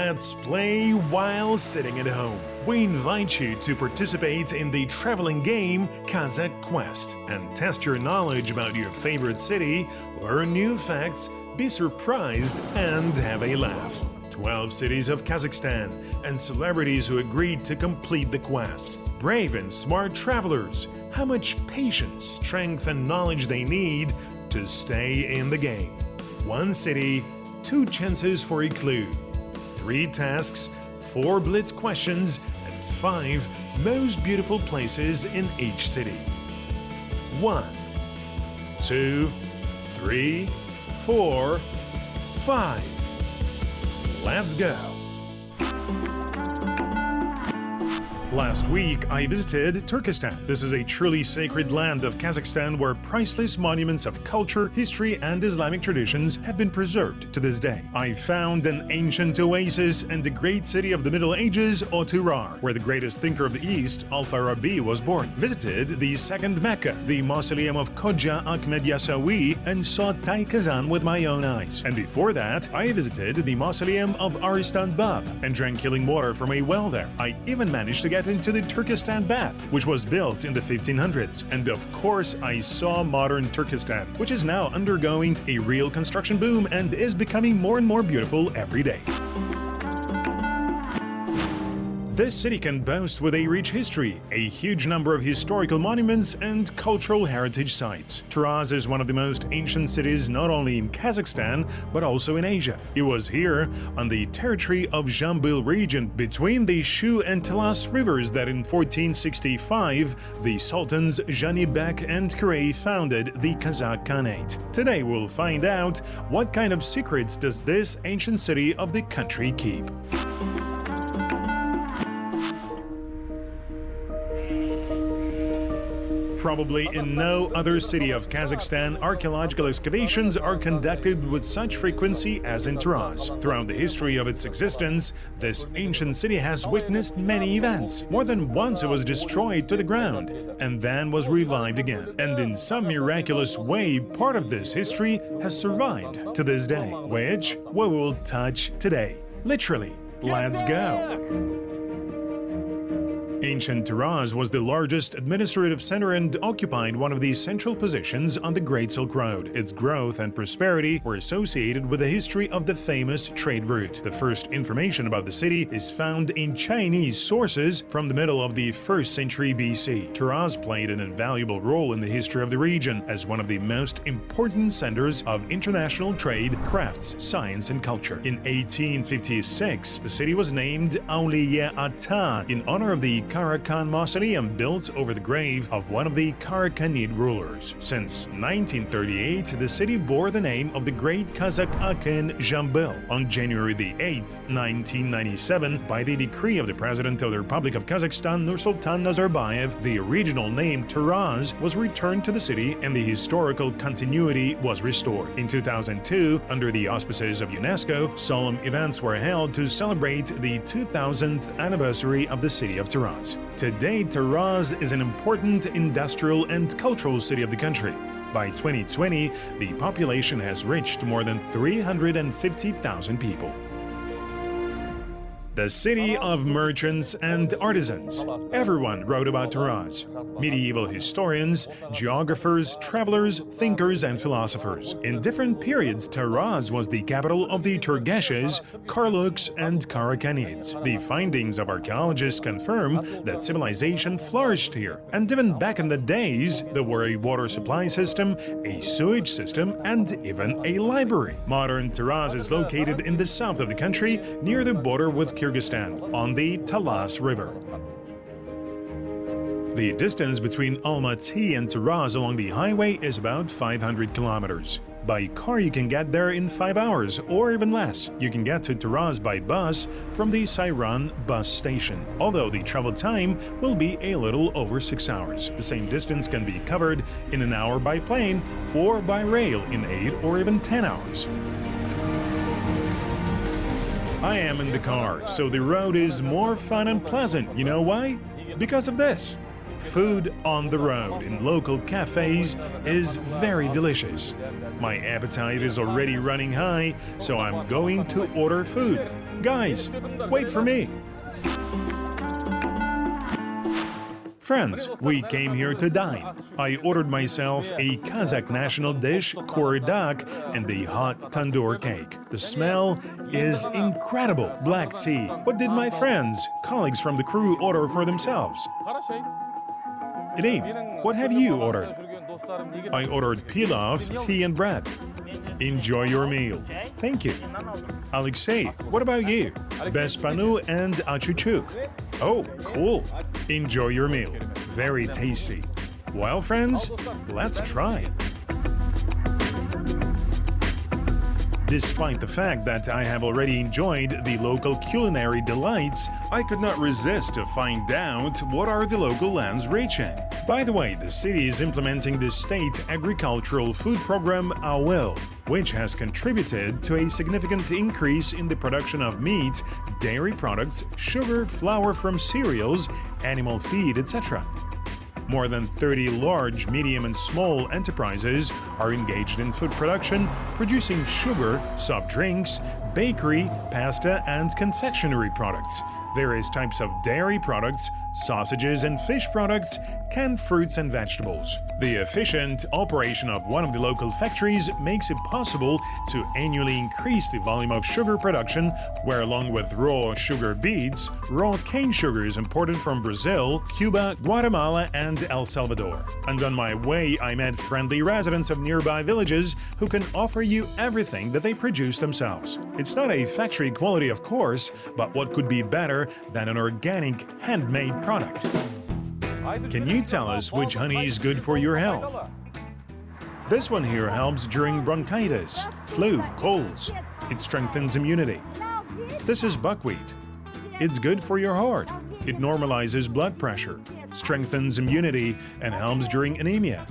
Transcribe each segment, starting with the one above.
Let's play while sitting at home. We invite you to participate in the traveling game Kazakh Quest and test your knowledge about your favorite city, learn new facts, be surprised, and have a laugh. 12 cities of Kazakhstan and celebrities who agreed to complete the quest. Brave and smart travelers, how much patience, strength, and knowledge they need to stay in the game. 1 city, 2 chances for a clue. 3 tasks, 4 blitz questions, and 5 most beautiful places in each city. 1, 2, 3, 4, 5. Let's go! Last week, I visited Turkestan. This is a truly sacred land of Kazakhstan where priceless monuments of culture, history, and Islamic traditions have been preserved to this day. I found an ancient oasis and the great city of the Middle Ages, Oturar, where the greatest thinker of the East, Al-Farabi, was born. Visited the second Mecca, the Mausoleum of Khoja Ahmed Yasawi, and saw Tai Kazan with my own eyes. And before that, I visited the Mausoleum of Arslan Bab and drank healing water from a well there. I even managed to get into the Turkestan bath, which was built in the 1500s. And of course, I saw modern Turkestan, which is now undergoing a real construction boom and is becoming more and more beautiful every day. This city can boast with a rich history, a huge number of historical monuments and cultural heritage sites. Taraz is one of the most ancient cities not only in Kazakhstan, but also in Asia. It was here, on the territory of Zhambyl region, between the Shu and Talas rivers that in 1465, the sultans Zhanibek and Kerey founded the Kazakh Khanate. Today we'll find out what kind of secrets does this ancient city of the country keep. Probably in no other city of Kazakhstan, archaeological excavations are conducted with such frequency as in Taraz. Throughout the history of its existence, this ancient city has witnessed many events. More than once it was destroyed to the ground and then was revived again. And in some miraculous way, part of this history has survived to this day, which we will touch today. Literally, let's go! Ancient Taraz was the largest administrative center and occupied one of the central positions on the Great Silk Road. Its growth and prosperity were associated with the history of the famous trade route. The first information about the city is found in Chinese sources from the middle of the 1st century BC. Taraz played an invaluable role in the history of the region as one of the most important centers of international trade, crafts, science, and culture. In 1856, the city was named Auliya Ata in honor of the Karakan mausoleum built over the grave of one of the Karakanid rulers. Since 1938, the city bore the name of the great Kazakh Akin Zhambyl. On January the 8th, 1997, by the decree of the President of the Republic of Kazakhstan, Nursultan Nazarbayev, the original name Taraz was returned to the city and the historical continuity was restored. In 2002, under the auspices of UNESCO, solemn events were held to celebrate the 2000th anniversary of the city of Taraz. Today, Taraz is an important industrial and cultural city of the country. By 2020, the population has reached more than 350,000 people. The city of merchants and artisans. Everyone wrote about Taraz. Medieval historians, geographers, travelers, thinkers, and philosophers. In different periods, Taraz was the capital of the Turgeshes, Karluks, and Karakanids. The findings of archaeologists confirm that civilization flourished here. And even back in the days, there were a water supply system, a sewage system, and even a library. Modern Taraz is located in the south of the country, near the border with Kyrgyzstan, on the Talas River. The distance between Almaty and Taraz along the highway is about 500 kilometers. By car you can get there in 5 hours or even less. You can get to Taraz by bus from the Sayran bus station, although the travel time will be a little over 6 hours. The same distance can be covered in an hour by plane or by rail in 8 or even 10 hours. I am in the car, so the road is more fun and pleasant. You know why? Because of this. Food on the road in local cafes is very delicious. My appetite is already running high, so I'm going to order food. Guys, wait for me. Friends, we came here to dine. I ordered myself a Kazakh national dish, Qazaq, and a hot tandoor cake. The smell is incredible. Black tea. What did my friends, colleagues from the crew order for themselves? Aidyn, what have you ordered? I ordered pilaf, tea and bread. Enjoy your meal. Thank you. Alexei, what about you? Bespanu and achuchuk. Oh, cool. Enjoy your meal. Very tasty. Well, friends, let's try. Despite the fact that I have already enjoyed the local culinary delights, I could not resist to find out what are the local lands reaching. By the way, the city is implementing the state agricultural food program AWIL, which has contributed to a significant increase in the production of meat, dairy products, sugar, flour from cereals, animal feed, etc. More than 30 large, medium and small enterprises are engaged in food production, producing sugar, soft drinks, bakery, pasta and confectionery products, various types of dairy products, sausages and fish products, canned fruits and vegetables. The efficient operation of one of the local factories makes it possible to annually increase the volume of sugar production, where along with raw sugar beets, raw cane sugar is imported from Brazil, Cuba, Guatemala and El Salvador. And on my way, I met friendly residents of nearby villages who can offer you everything that they produce themselves. It's not a factory quality, of course, but what could be better than an organic, handmade product? Can you tell us which honey is good for your health? This one here helps during bronchitis, flu, colds. It strengthens immunity. This is buckwheat. It's good for your heart. It normalizes blood pressure, strengthens immunity, and helps during anemia.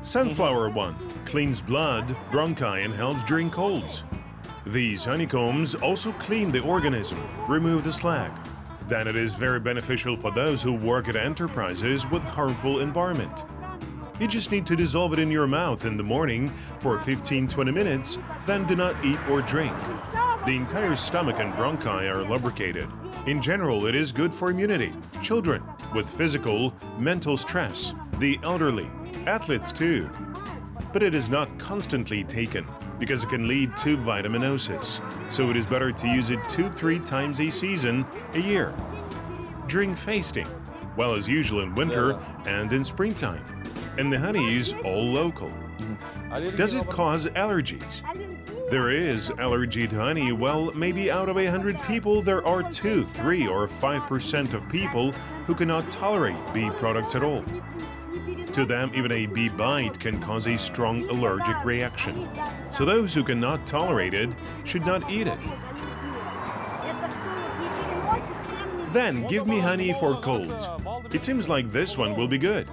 Sunflower one cleans blood, bronchi, and helps during colds. These honeycombs also clean the organism, remove the slag. Then it is very beneficial for those who work at enterprises with harmful environment. You just need to dissolve it in your mouth in the morning for 15-20 minutes, then do not eat or drink. The entire stomach and bronchi are lubricated. In general, it is good for immunity, children with physical, mental stress, the elderly, athletes too. But it is not constantly taken, because it can lead to vitaminosis, so it is better to use it 2-3 times a season, a year. During fasting, well as usual in winter and in springtime. And the honey is all local. Does it cause allergies? There is allergy to honey. Well, maybe out of 100 people, there are 2, 3, or 5% of people who cannot tolerate bee products at all. To them, even a bee bite can cause a strong allergic reaction. So those who cannot tolerate it should not eat it. Then give me honey for colds. It seems like this one will be good.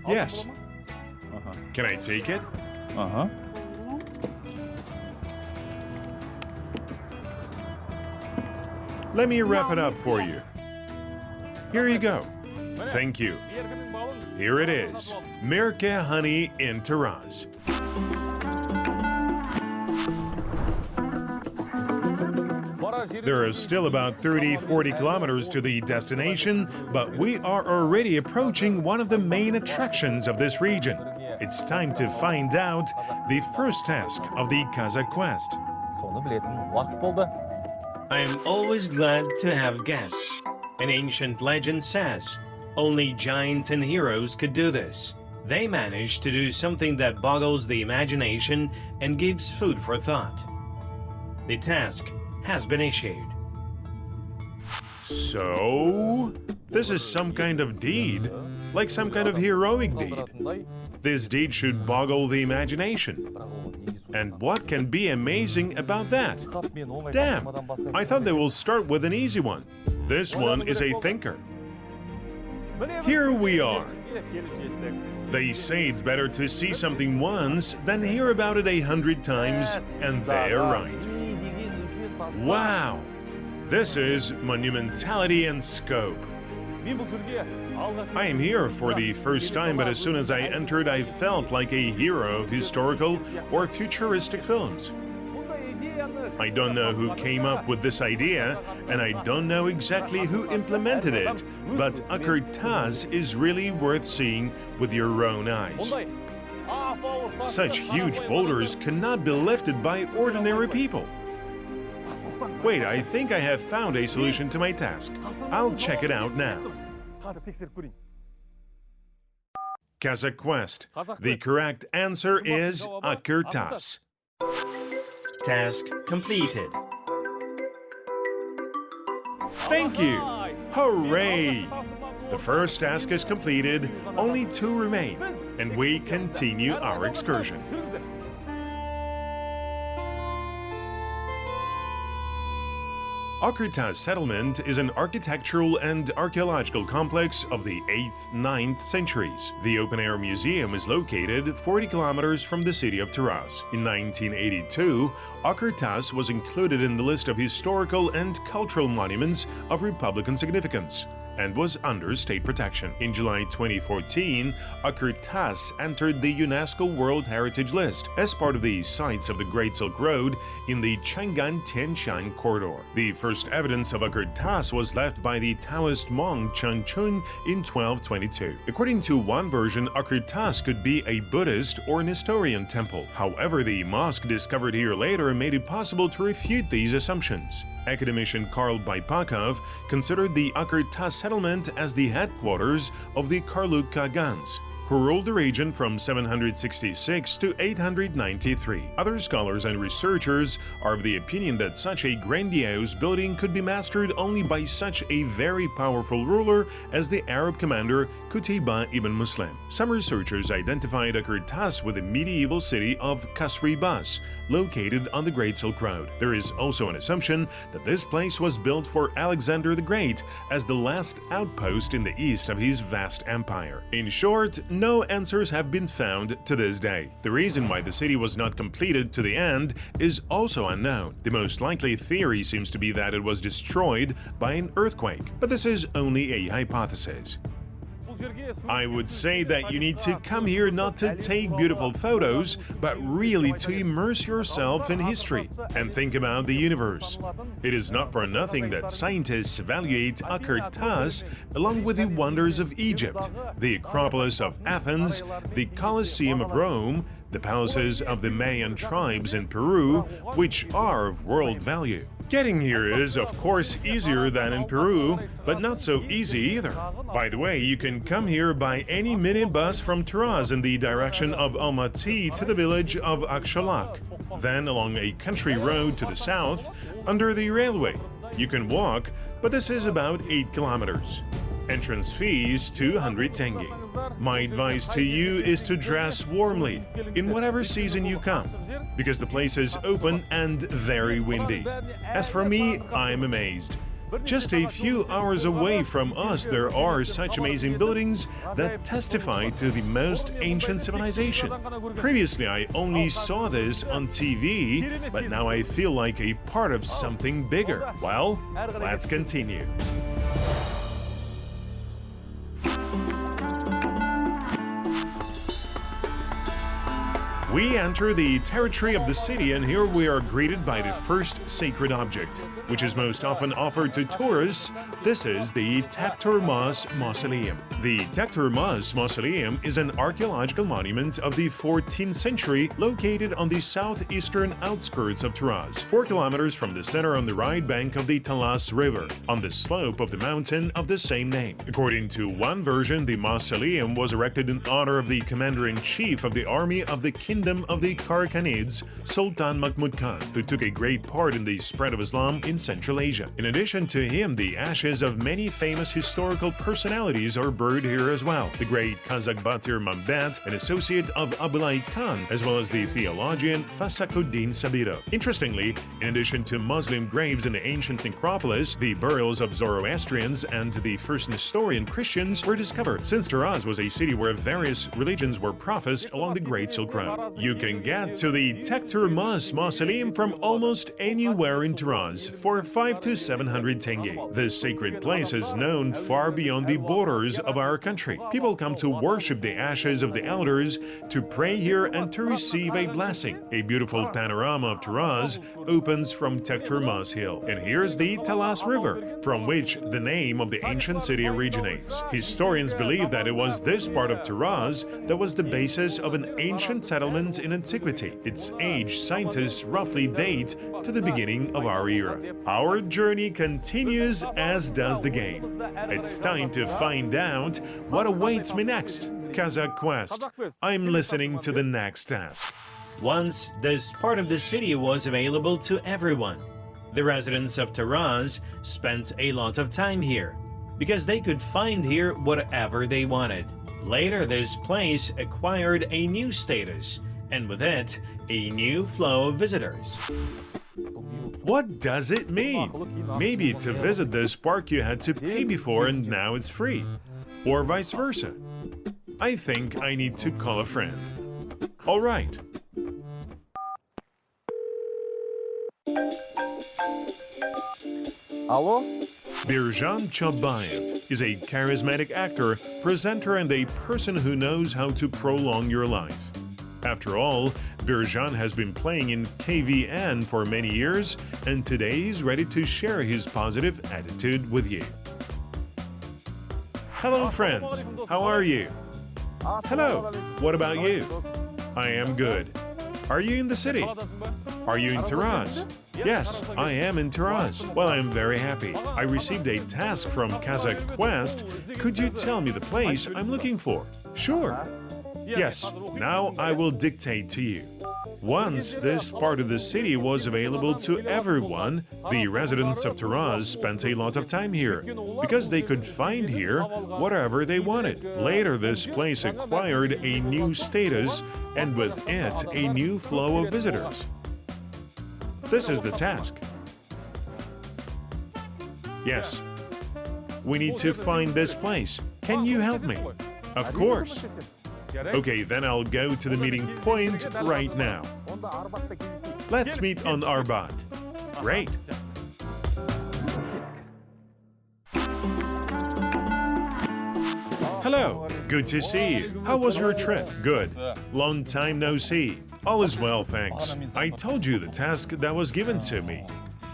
Yes. Can I take it? Let me wrap it up for you. Here you go. Thank you. Here it is, Mirke honey in Taraz. There are still about 30-40 kilometers to the destination, but we are already approaching one of the main attractions of this region. It's time to find out the first task of the Kazakh quest. I am always glad to have guests. An ancient legend says, only giants and heroes could do this. They managed to do something that boggles the imagination and gives food for thought. The task has been issued. So, this is some kind of deed, like some kind of heroic deed. This deed should boggle the imagination. And what can be amazing about that? Damn, I thought they will start with an easy one. This one is a thinker. Here we are. They say it's better to see something once than hear about it 100 times, and they're right. Wow! This is monumentality and scope. I am here for the first time, but as soon as I entered, I felt like a hero of historical or futuristic films. I don't know who came up with this idea, and I don't know exactly who implemented it, but Taraz is really worth seeing with your own eyes. Such huge boulders cannot be lifted by ordinary people. Wait, I think I have found a solution to my task. I'll check it out now. Kazakh quest. The correct answer is Taraz. Task completed. Thank you! Hooray! The first task is completed, only 2 remain, and we continue our excursion. Taraz settlement is an architectural and archaeological complex of the 8th-9th centuries. The open-air museum is located 40 kilometers from the city of Taraz. In 1982, Taraz was included in the list of historical and cultural monuments of Republican significance and was under state protection. In July 2014, Taraz entered the UNESCO World Heritage List as part of the sites of the Great Silk Road in the Chang'an-Tian-Shan corridor. The first evidence of Taraz was left by the Taoist monk Chun in 1222. According to one version, Taraz could be a Buddhist or Nestorian temple. However, the mosque discovered here later made it possible to refute these assumptions. Academician Karl Baipakov considered the Taraz settlement as the headquarters of the Karluk Khagans, who ruled the region from 766 to 893. Other scholars and researchers are of the opinion that such a grandiose building could be mastered only by such a very powerful ruler as the Arab commander Qutayba ibn Muslim. Some researchers identified Taraz with the medieval city of Kasribas, located on the Great Silk Road. There is also an assumption that this place was built for Alexander the Great as the last outpost in the east of his vast empire. In short, no answers have been found to this day. The reason why the city was not completed to the end is also unknown. The most likely theory seems to be that it was destroyed by an earthquake, but this is only a hypothesis. I would say that you need to come here not to take beautiful photos, but really to immerse yourself in history and think about the universe. It is not for nothing that scientists evaluate Taraz along with the wonders of Egypt, the Acropolis of Athens, the Colosseum of Rome, the palaces of the Mayan tribes in Peru, which are of world value. Getting here is, of course, easier than in Peru, but not so easy either. By the way, you can come here by any minibus from Taraz in the direction of Almaty to the village of Akşalak, then along a country road to the south, under the railway. You can walk, but this is about 8 kilometers. Entrance fee is 200 tenge. My advice to you is to dress warmly in whatever season you come, because the place is open and very windy. As for me, I'm amazed. Just a few hours away from us, there are such amazing buildings that testify to the most ancient civilization. Previously, I only saw this on TV, but now I feel like a part of something bigger. Well, let's continue. We enter the territory of the city, and here we are greeted by the first sacred object, which is most often offered to tourists. This is the Taktürmaz Mausoleum. The Taktürmaz Mausoleum is an archaeological monument of the 14th century located on the southeastern outskirts of Taraz, 4 kilometers from the center on the right bank of the Talas River, on the slope of the mountain of the same name. According to one version, the mausoleum was erected in honor of the commander-in-chief of the army of the Kingdom of the Karakanids, Sultan Mahmud Khan, who took a great part in the spread of Islam in Central Asia. In addition to him, the ashes of many famous historical personalities are buried here as well. The great Kazakh Batyr Mambet, an associate of Abulai Khan, as well as the theologian Fasakuddin Sabiro. Interestingly, in addition to Muslim graves in the ancient necropolis, the burials of Zoroastrians and the first Nestorian Christians were discovered, since Taraz was a city where various religions were professed along the Great Silk Road. You can get to the Taraz mausoleum from almost anywhere in Taraz for 500 to 700 tenge. This sacred place is known far beyond the borders of our country. People come to worship the ashes of the elders, to pray here and to receive a blessing. A beautiful panorama of Taraz opens from Taraz hill. And here's the Talas River, from which the name of the ancient city originates. Historians believe that it was this part of Taraz that was the basis of an ancient settlement in antiquity. Its age scientists roughly date to the beginning of our era. Our journey continues, as does the game. It's time to find out what awaits me next. Kazakh Quest. I'm listening to the next task. Once, this part of the city was available to everyone. The residents of Taraz spent a lot of time here, because they could find here whatever they wanted. Later, this place acquired a new status, and with it, a new flow of visitors. What does it mean? Maybe to visit this park you had to pay before and now it's free. Or vice versa. I think I need to call a friend. All right. Алло? Aidyn Zhasybai is a charismatic actor, presenter, and a person who knows how to prolong your life. After all, Aidyn has been playing in KVN for many years, and today he's ready to share his positive attitude with you. Hello, friends. How are you? Hello. What about you? I am good. Are you in the city? Are you in Taraz? Yes, I am in Taraz. Well, I'm very happy. I received a task from Kazakh Quest. Could you tell me the place I'm looking for? Sure. Yes, now I will dictate to you. Once, this part of the city was available to everyone. The residents of Taraz spent a lot of time here, because they could find here whatever they wanted. Later, this place acquired a new status, and with it, a new flow of visitors. This is the task. Yes. We need to find this place. Can you help me? Of course. Okay, then I'll go to the meeting point right now. Let's meet on Arbat. Great. Hello, good to see you. How was your trip? Good. Long time no see. All is well, thanks. I told you the task that was given to me.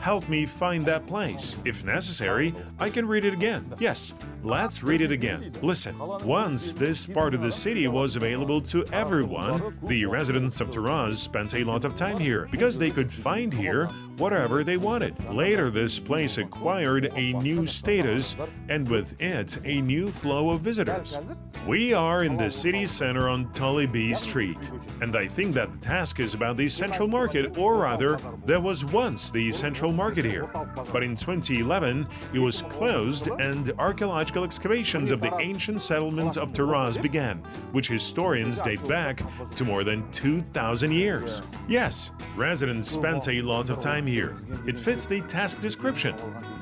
Help me find that place. If necessary, I can read it again. Yes, let's read it again. Listen. Once, this part of the city was available to everyone. The residents of Taraz spent a lot of time here, because they could find here whatever they wanted. Later, this place acquired a new status, and with it, a new flow of visitors. We are in the city center on Joly Street, and I think that the task is about the central market, or rather, there was once the central market here. But in 2011, it was closed, and archaeological excavations of the ancient settlement of Taraz began, which historians date back to more than 2,000 years. Yes, residents spent a lot of time here. It fits the task description.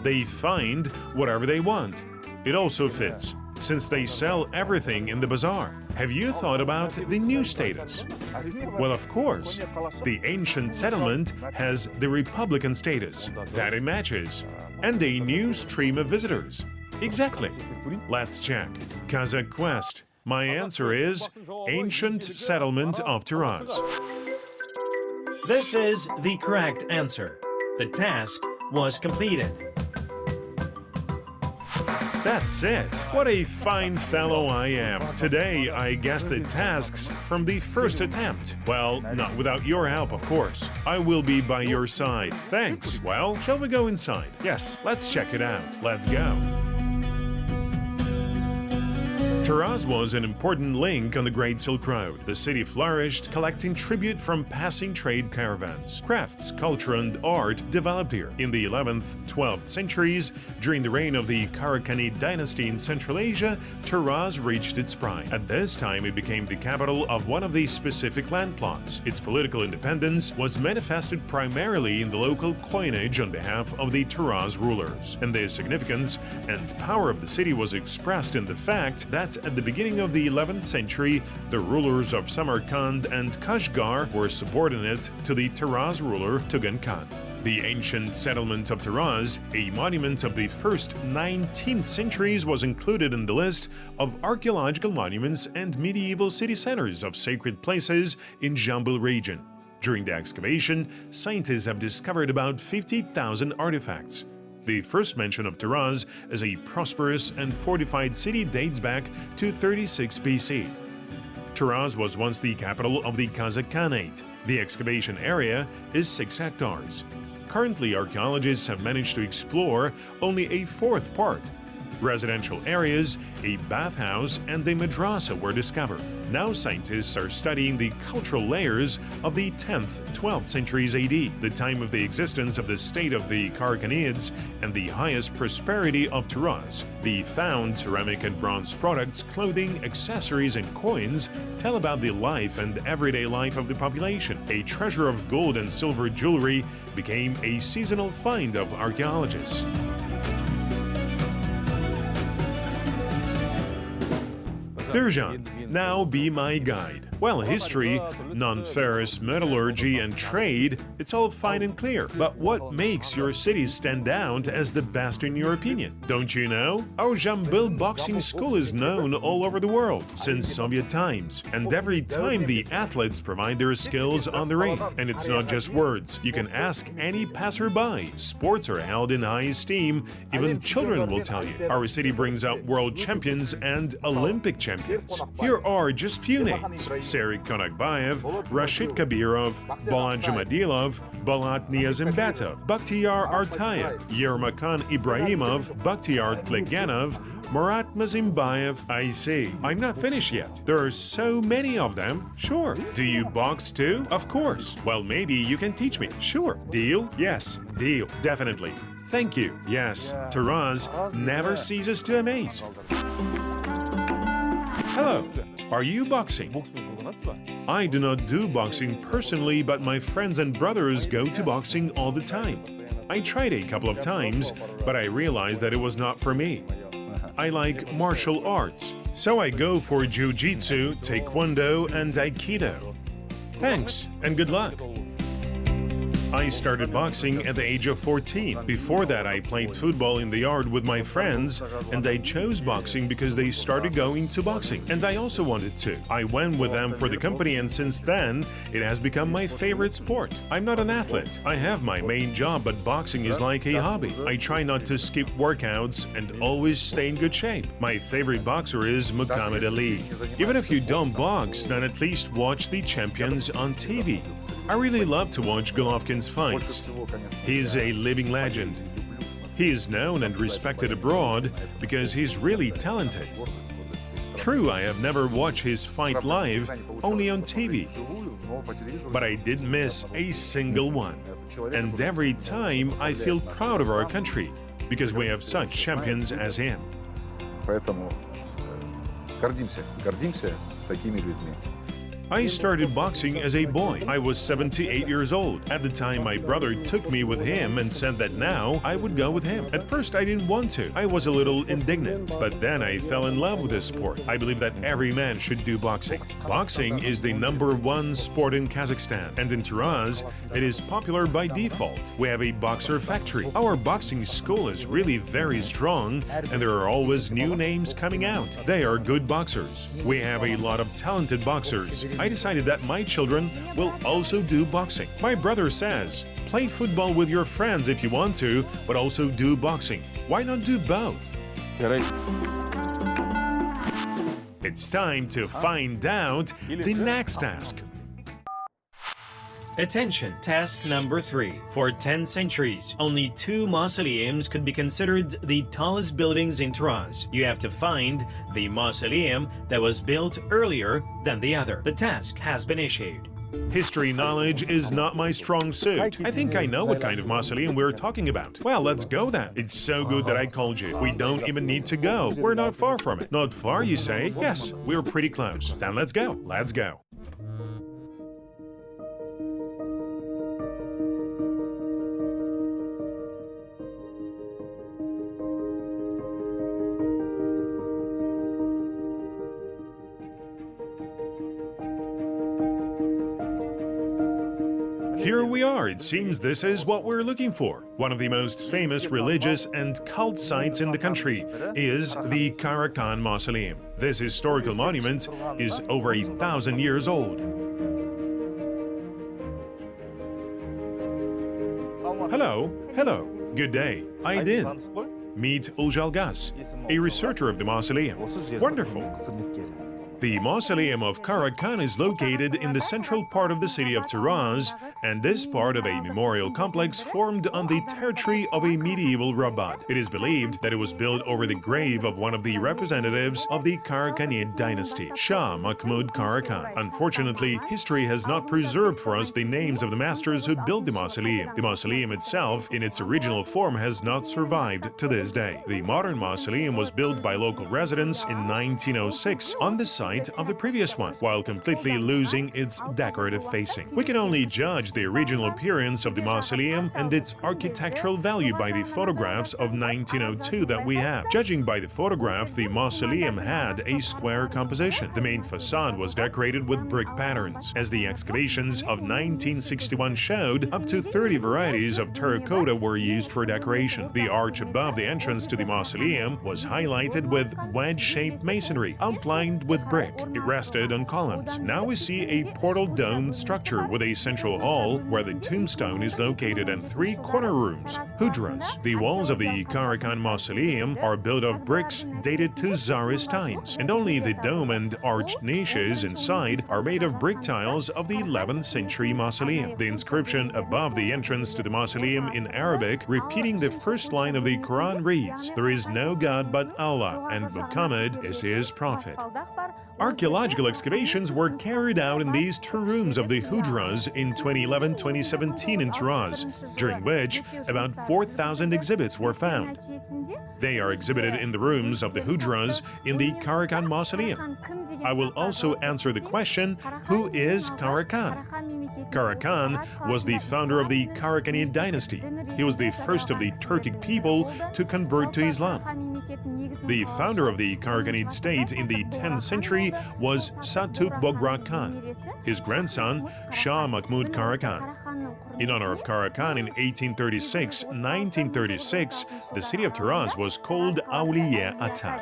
They find whatever they want. It also fits, since they sell everything in the bazaar. Have you thought about the new status? Well, of course. The ancient settlement has the Republican status. That it matches. And a new stream of visitors. Exactly. Let's check. Kazakh Quest. My answer is Ancient Settlement of Taraz. This is the correct answer. The task was completed. That's it. What a fine fellow I am. Today, I guessed the tasks from the first attempt. Well, not without your help, of course. I will be by your side. Thanks. Well, shall we go inside? Yes, let's check it out. Let's go. Taraz was an important link on the Great Silk Road. The city flourished, collecting tribute from passing trade caravans. Crafts, culture, and art developed here. In the 11th, 12th centuries, during the reign of the Karakan dynasty in Central Asia, Taraz reached its prime. At this time, it became the capital of one of the specific land plots. Its political independence was manifested primarily in the local coinage on behalf of the Taraz rulers. And the significance and power of the city was expressed in the fact that that at the beginning of the 11th century, the rulers of Samarkand and Kashgar were subordinate to the Taraz ruler Tugan Khan. The ancient settlement of Taraz, a monument of the first 19th centuries, was included in the list of archaeological monuments and medieval city centers of sacred places in Zhambyl region. During the excavation, scientists have discovered about 50,000 artifacts. The first mention of Taraz as a prosperous and fortified city dates back to 36 BC. Taraz was once the capital of the Kazakh Khanate. The excavation area is 6 hectares. Currently, archaeologists have managed to explore only a fourth part. Residential areas, a bathhouse, and a madrasa were discovered. Now scientists are studying the cultural layers of the 10th, 12th centuries AD, the time of the existence of the state of the Karakanids and the highest prosperity of Taraz. The found ceramic and bronze products, clothing, accessories, and coins tell about the life and everyday life of the population. A treasure of gold and silver jewelry became a seasonal find of archaeologists. Birjan, now be my guide. Well, history, non-ferrous metallurgy, and trade, it's all fine and clear. But what makes your city stand out as the best in your opinion? Don't you know? Our Zhambyl boxing school is known all over the world since Soviet times. And every time the athletes provide their skills on the ring. And it's not just words. You can ask any passerby. Sports are held in high esteem. Even children will tell you. Our city brings out world champions and Olympic champions. Here are just few names. Serik Konakbayev, Rashid Kabirov, Babaja Madilov, Balat Niazimbatov, Bakhtiar Artayev, Yermakan Ibrahimov, Bakhtiar Tleganov, Murat Mazimbayev. I see. I'm not finished yet. There are so many of them. Sure. Do you box too? Of course. Well, maybe you can teach me. Sure. Deal? Yes. Deal. Definitely. Thank you. Yes. Taraz never ceases to amaze. Hello. Are you boxing? I do not do boxing personally, but my friends and brothers go to boxing all the time. I tried a couple of times, but I realized that it was not for me. I like martial arts, so I go for jiu-jitsu, taekwondo, and aikido. Thanks, and good luck. I started boxing at the age of 14. Before that, I played football in the yard with my friends, and I chose boxing because they started going to boxing, and I also wanted to. I went with them for the company, and since then, it has become my favorite sport. I'm not an athlete. I have my main job, but boxing is like a hobby. I try not to skip workouts and always stay in good shape. My favorite boxer is Muhammad Ali. Even if you don't box, then at least watch the champions on TV. I really love to watch Golovkin's fights. He is a living legend. He is known and respected abroad because he's really talented. True, I have never watched his fight live, only on TV. But I didn't miss a single one. And every time I feel proud of our country because we have such champions as him. Поэтому гордимся такими людьми. I started boxing as a boy. I was 78 years old. At the time, my brother took me with him and said that now I would go with him. At first, I didn't want to. I was a little indignant. But then I fell in love with this sport. I believe that every man should do boxing. Boxing is the #1 sport in Kazakhstan. And in Taraz, it is popular by default. We have a boxer factory. Our boxing school is really very strong, and there are always new names coming out. They are good boxers. We have a lot of talented boxers. I decided that my children will also do boxing. My brother says, play football with your friends if you want to, but also do boxing. Why not do both? It's time to find out the next task. Attention, task number 3. For 10 centuries, only 2 mausoleums could be considered the tallest buildings in Taraz. You have to find the mausoleum that was built earlier than the other. The task has been issued. History knowledge is not my strong suit. I think I know what kind of mausoleum we're talking about. Well, let's go then. It's so good that I called you. We don't even need to go. We're not far from it. Not far, you say? Yes, we're pretty close. Then let's go. Let's go. Here we are. It seems this is what we're looking for. One of the most famous religious and cult sites in the country is the Karakan Mausoleum. This historical monument is over 1,000 years old. Hello, hello, good day. Aidyn. Meet Uljalgas, a researcher of the mausoleum. Wonderful. The Mausoleum of Karakan is located in the central part of the city of Taraz, and is part of a memorial complex formed on the territory of a medieval rabbat. It is believed that it was built over the grave of one of the representatives of the Karakanid dynasty, Shah Mahmud Karakan. Unfortunately, history has not preserved for us the names of the masters who built the mausoleum. The mausoleum itself, in its original form, has not survived to this day. The modern mausoleum was built by local residents in 1906 on the site of the previous one, while completely losing its decorative facing. We can only judge the original appearance of the mausoleum and its architectural value by the photographs of 1902 that we have. Judging by the photograph, the mausoleum had a square composition. The main facade was decorated with brick patterns. As the excavations of 1961 showed, up to 30 varieties of terracotta were used for decoration. The arch above the entrance to the mausoleum was highlighted with wedge-shaped masonry, outlined with brick. It rested on columns. Now we see a portal dome structure with a central hall where the tombstone is located and 3 corner rooms, hujras. The walls of the Karakan mausoleum are built of bricks dated to Tsarist times, and only the dome and arched niches inside are made of brick tiles of the 11th century mausoleum. The inscription above the entrance to the mausoleum in Arabic, repeating the first line of the Quran, reads, "There is no God but Allah, and Muhammad is his prophet." Archaeological excavations were carried out in these 2 rooms of the hujras in 2011-2017 in Taraz, during which about 4,000 exhibits were found. They are exhibited in the rooms of the hujras in the Karakan Mausoleum. I will also answer the question, who is Karakan? Karakan was the founder of the Karakanid dynasty. He was the first of the Turkic people to convert to Islam. The founder of the Karakanid state in the 10th century was Satuk Bogra Khan, his grandson Shah Mahmud Karakan. In honor of Karakan in 1836-1936, the city of Taraz was called Awliya Ata.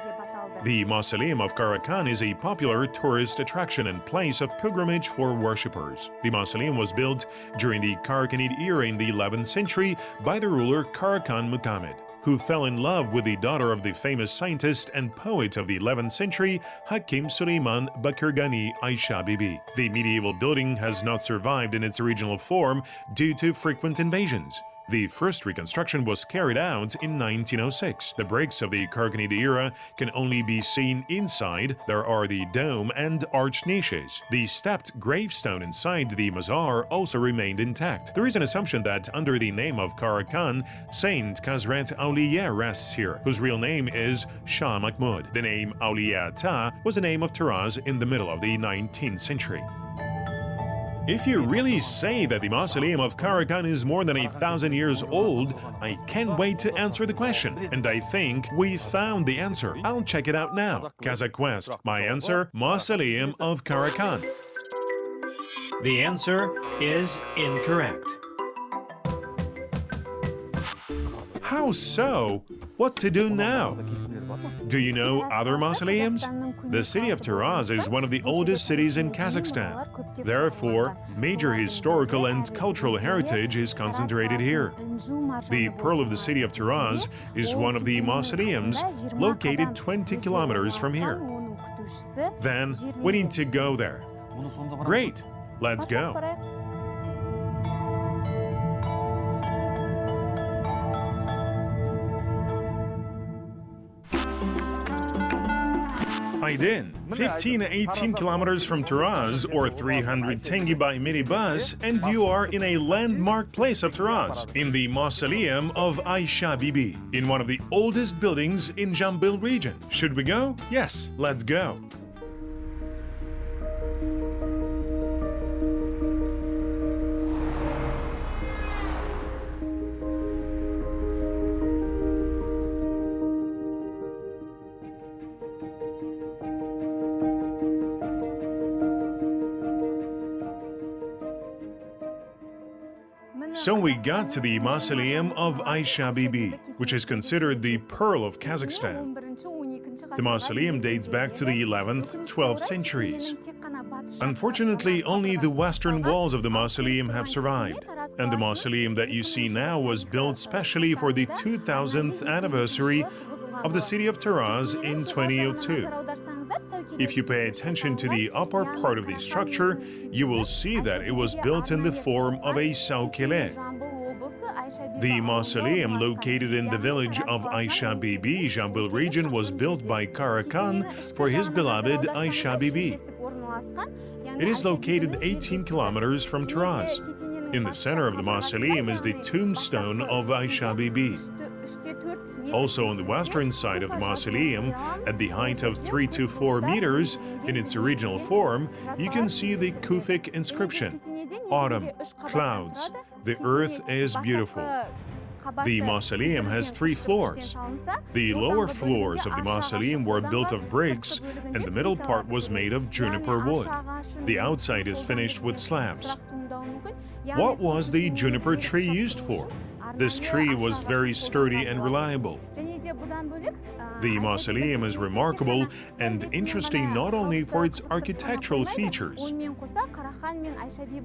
The Mausoleum of Karakan is a popular tourist attraction and place of pilgrimage for worshippers. The mausoleum was built during the Karakanid era in the 11th century by the ruler Karakan Muhammad, who fell in love with the daughter of the famous scientist and poet of the 11th century, Hakim Suleiman Bakirgani Aisha Bibi. The medieval building has not survived in its original form due to frequent invasions. The first reconstruction was carried out in 1906. The bricks of the Karakanid era can only be seen inside. There are the dome and arch niches. The stepped gravestone inside the mazar also remained intact. There is an assumption that under the name of Karakan, Saint Kazret Awliya rests here, whose real name is Shah Mahmud. The name Awliya Ata was the name of Taraz in the middle of the 19th century. If you really say that the Mausoleum of Karakan is more than 1,000 years old, I can't wait to answer the question. And I think we found the answer. I'll check it out now. Kazakh Quest. My answer, Mausoleum of Karakan. The answer is incorrect. How so? What to do now? Do you know other mausoleums? The city of Taraz is one of the oldest cities in Kazakhstan. Therefore, major historical and cultural heritage is concentrated here. The Pearl of the city of Taraz is one of the mausoleums located 20 kilometers from here. Then, we need to go there. Great, let's go. Aidyn, 15-18 kilometers from Taraz, or 300 tenge by minibus, and you are in a landmark place of Taraz, in the Mausoleum of Aisha Bibi, in one of the oldest buildings in Zhambyl region. Should we go? Yes, let's go. So we got to the Mausoleum of Aisha Bibi, which is considered the Pearl of Kazakhstan. The mausoleum dates back to the 11th, 12th centuries. Unfortunately, only the western walls of the mausoleum have survived, and the mausoleum that you see now was built specially for the 2000th anniversary of the city of Taraz in 2002. If you pay attention to the upper part of the structure, you will see that it was built in the form of a saukele. The mausoleum located in the village of Aisha Bibi, Zhambyl region, was built by Karakan for his beloved Aisha Bibi. It is located 18 kilometers from Taraz. In the center of the mausoleum is the tombstone of Aisha Bibi. Also on the western side of the mausoleum, at the height of 3 to 4 meters, in its original form, you can see the Kufic inscription, "Autumn, clouds, the earth is beautiful." The mausoleum has 3 floors. The lower floors of the mausoleum were built of bricks, and the middle part was made of juniper wood. The outside is finished with slabs. What was the juniper tree used for? This tree was very sturdy and reliable. The mausoleum is remarkable and interesting not only for its architectural features.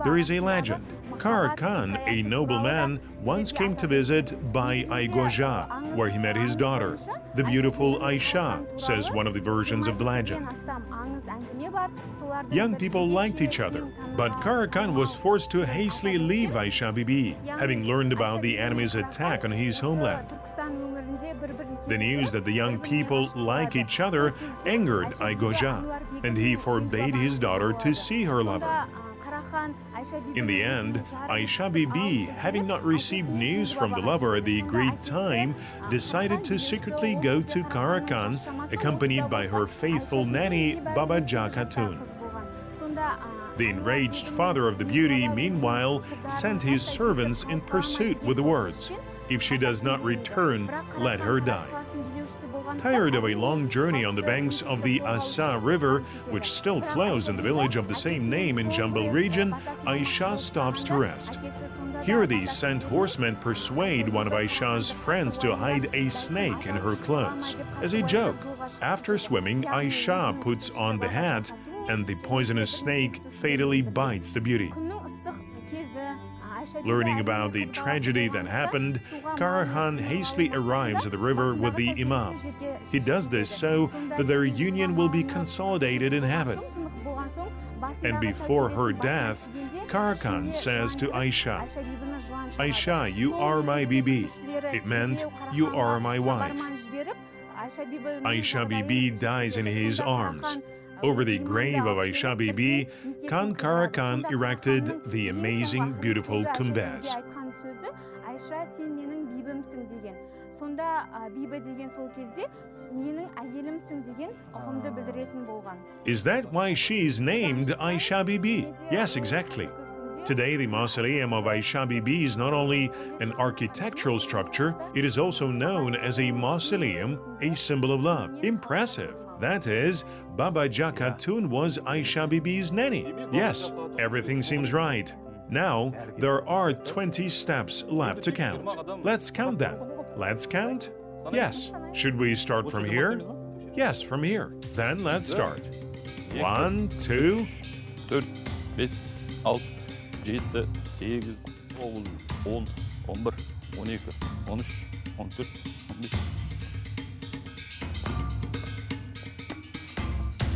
There is a legend. Karakan, a nobleman, once came to visit Babaja, where he met his daughter, the beautiful Aisha, says one of the versions of the legend. Young people liked each other, but Karakan was forced to hastily leave Aisha Bibi, having learned about the enemy's attack on his homeland. The news that the young people like each other angered Aisha, and he forbade his daughter to see her lover. In the end, Aisha Bibi, having not received news from the lover at the agreed time, decided to secretly go to Karakan, accompanied by her faithful nanny, Babaja Khatun. The enraged father of the beauty, meanwhile, sent his servants in pursuit with the words, "If she does not return, let her die." Tired of a long journey on the banks of the Asa River, which still flows in the village of the same name in Zhambyl region, Aisha stops to rest. Here the sent horsemen persuade one of Aisha's friends to hide a snake in her clothes. As a joke, after swimming, Aisha puts on the hat, and the poisonous snake fatally bites the beauty. Learning about the tragedy that happened, Karakan hastily arrives at the river with the imam. He does this so that their union will be consolidated in heaven. And before her death, Karakan says to Aisha, "Aisha, you are my bibi." It meant, "You are my wife." Aisha Bibi dies in his arms. Over the grave of Aisha Bibi, Khan Karakan erected the amazing, beautiful kumbaz. Is that why she is named Aisha Bibi? Yes, exactly. Today, the Mausoleum of Aisha Bibi is not only an architectural structure, it is also known as a mausoleum, a symbol of love. Impressive! That is, Babaja Khatun was Aisha Bibi's nanny. Yes, everything seems right. Now, there are 20 steps left to count. Let's count them. Let's count? Yes. Should we start from here? Yes, from here. Then let's start. 1, 2... 4, 5, 6, 7, 8, 9, 10, 11, 12, 13, 14, 15.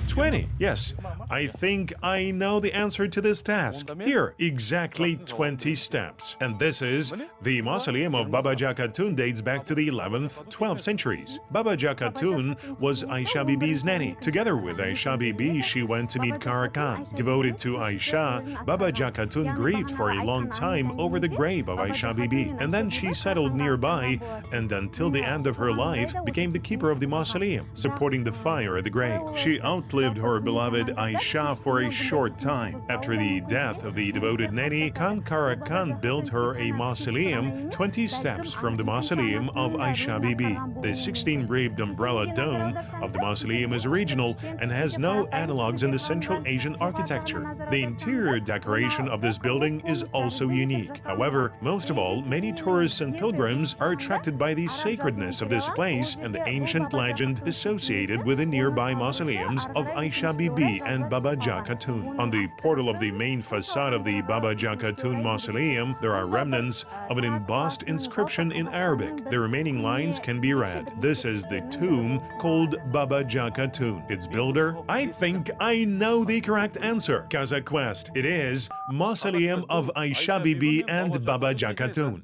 20. Yes, I think I know the answer to this task. Here, exactly 20 steps. And this is the mausoleum of Babaja Khatun dates back to the 11th, 12th centuries. Babaja Khatun was Aisha Bibi's nanny. Together with Aisha Bibi, she went to meet Karakan. Devoted to Aisha, Babaja Khatun grieved for a long time over the grave of Aisha Bibi. And then she settled nearby and until the end of her life became the keeper of the mausoleum, supporting the fire at the grave. She outlived outlived her beloved Aisha for a short time. After the death of the devoted nanny, Khan Karakan built her a mausoleum 20 steps from the mausoleum of Aisha Bibi. The 16-ribed umbrella dome of the mausoleum is original and has no analogues in the Central Asian architecture. The interior decoration of this building is also unique. However, most of all, many tourists and pilgrims are attracted by the sacredness of this place and the ancient legend associated with the nearby mausoleums of Aisha Bibi and Babaja Khatun. On the portal of the main facade of the Babaja Khatun mausoleum, there are remnants of an embossed inscription in Arabic. The remaining lines can be read. This is the tomb called Babaja Khatun. Its builder? I think I know the correct answer. Kazakh Quest. It is Mausoleum of Aisha Bibi and Babaja Khatun.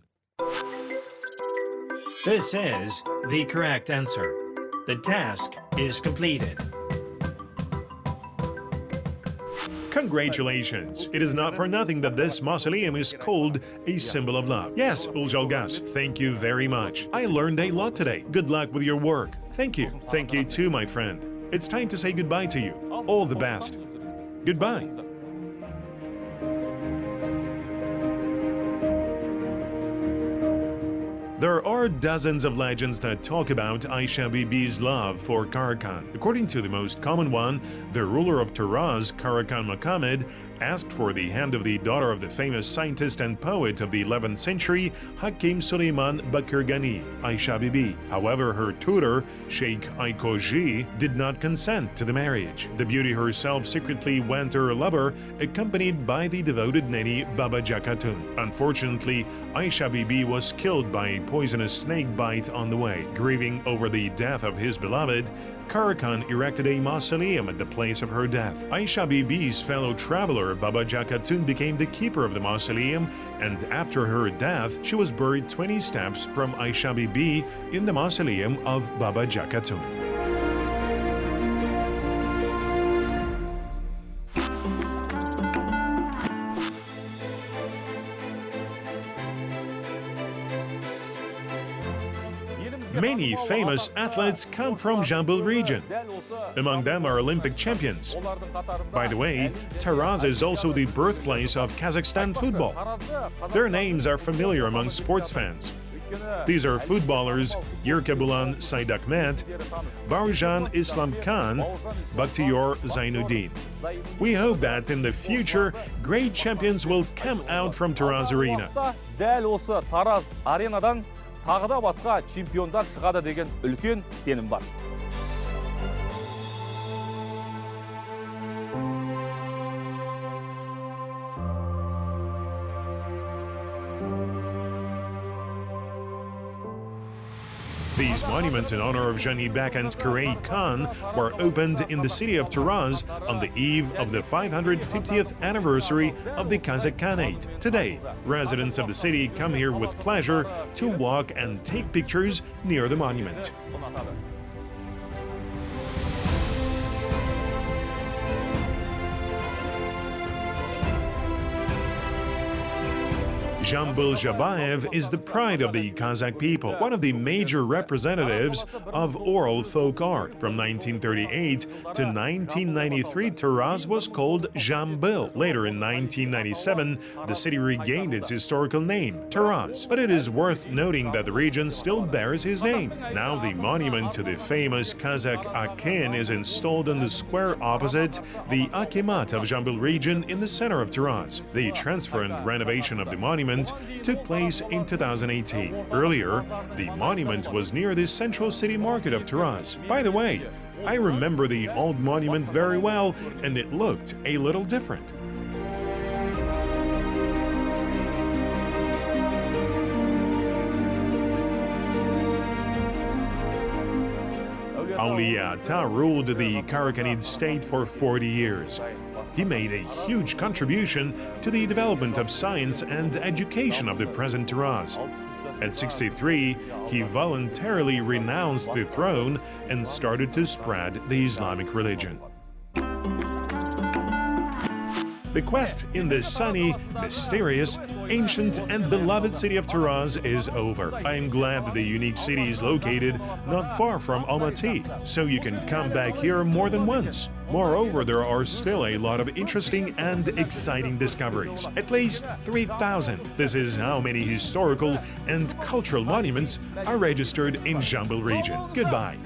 This is the correct answer. The task is completed. Congratulations! It is not for nothing that this mausoleum is called a symbol of love. Yes, Uljalgas, thank you very much. I learned a lot today. Good luck with your work. Thank you. Thank you too, my friend. It's time to say goodbye to you. All the best. Goodbye. There are dozens of legends that talk about Aisha Bibi's love for Karakan. According to the most common one, the ruler of Taraz, Karakan Muhammad, asked for the hand of the daughter of the famous scientist and poet of the 11th century, Hakim Suleiman Bakirgani, Aisha Bibi. However, her tutor, Sheikh Aikoji, did not consent to the marriage. The beauty herself secretly went to her lover, accompanied by the devoted nanny Babaja Khatun. Unfortunately, Aisha Bibi was killed by a poisonous snake bite on the way. Grieving over the death of his beloved, Karakan erected a mausoleum at the place of her death. Aisha Bibi's fellow traveler Babaja Khatun became the keeper of the mausoleum, and after her death, she was buried 20 steps from Aisha Bibi in the mausoleum of Babaja Khatun. Many famous athletes come from Zhambyl region. Among them are Olympic champions. By the way, Taraz is also the birthplace of Kazakhstan football. Their names are familiar among sports fans. These are footballers Yerkabulan Saidakmet, Barujan Islam Khan, Bakhtiyor Zainuddin. We hope that in the future, great champions will come out from Taraz Arena. Дәл осы Тараз аренадан тағы да басқа чемпиондар шығады деген үлкен сенім бар. These monuments in honor of Zhanibek and Kerey Khan were opened in the city of Taraz on the eve of the 550th anniversary of the Kazakh Khanate. Today, residents of the city come here with pleasure to walk and take pictures near the monument. Zhambyl Zhabayev is the pride of the Kazakh people, one of the major representatives of oral folk art. From 1938 to 1993, Taraz was called Zhambyl. Later in 1997, the city regained its historical name, Taraz. But it is worth noting that the region still bears his name. Now the monument to the famous Kazakh Akin is installed in the square opposite the Akimat of Zhambyl region in the center of Taraz. The transfer and renovation of the monument took place in 2018. Earlier, the monument was near the central city market of Taraz. By the way, I remember the old monument very well, and it looked a little different. Auliya Ata ruled the Karakanid state for 40 years. He made a huge contribution to the development of science and education of the present Taraz. At 63, he voluntarily renounced the throne and started to spread the Islamic religion. The quest in the sunny, mysterious, ancient and beloved city of Taraz is over. I am glad that the unique city is located not far from Almaty, so you can come back here more than once. Moreover, there are still a lot of interesting and exciting discoveries. At least 3,000. This is how many historical and cultural monuments are registered in Zhambyl region. Goodbye.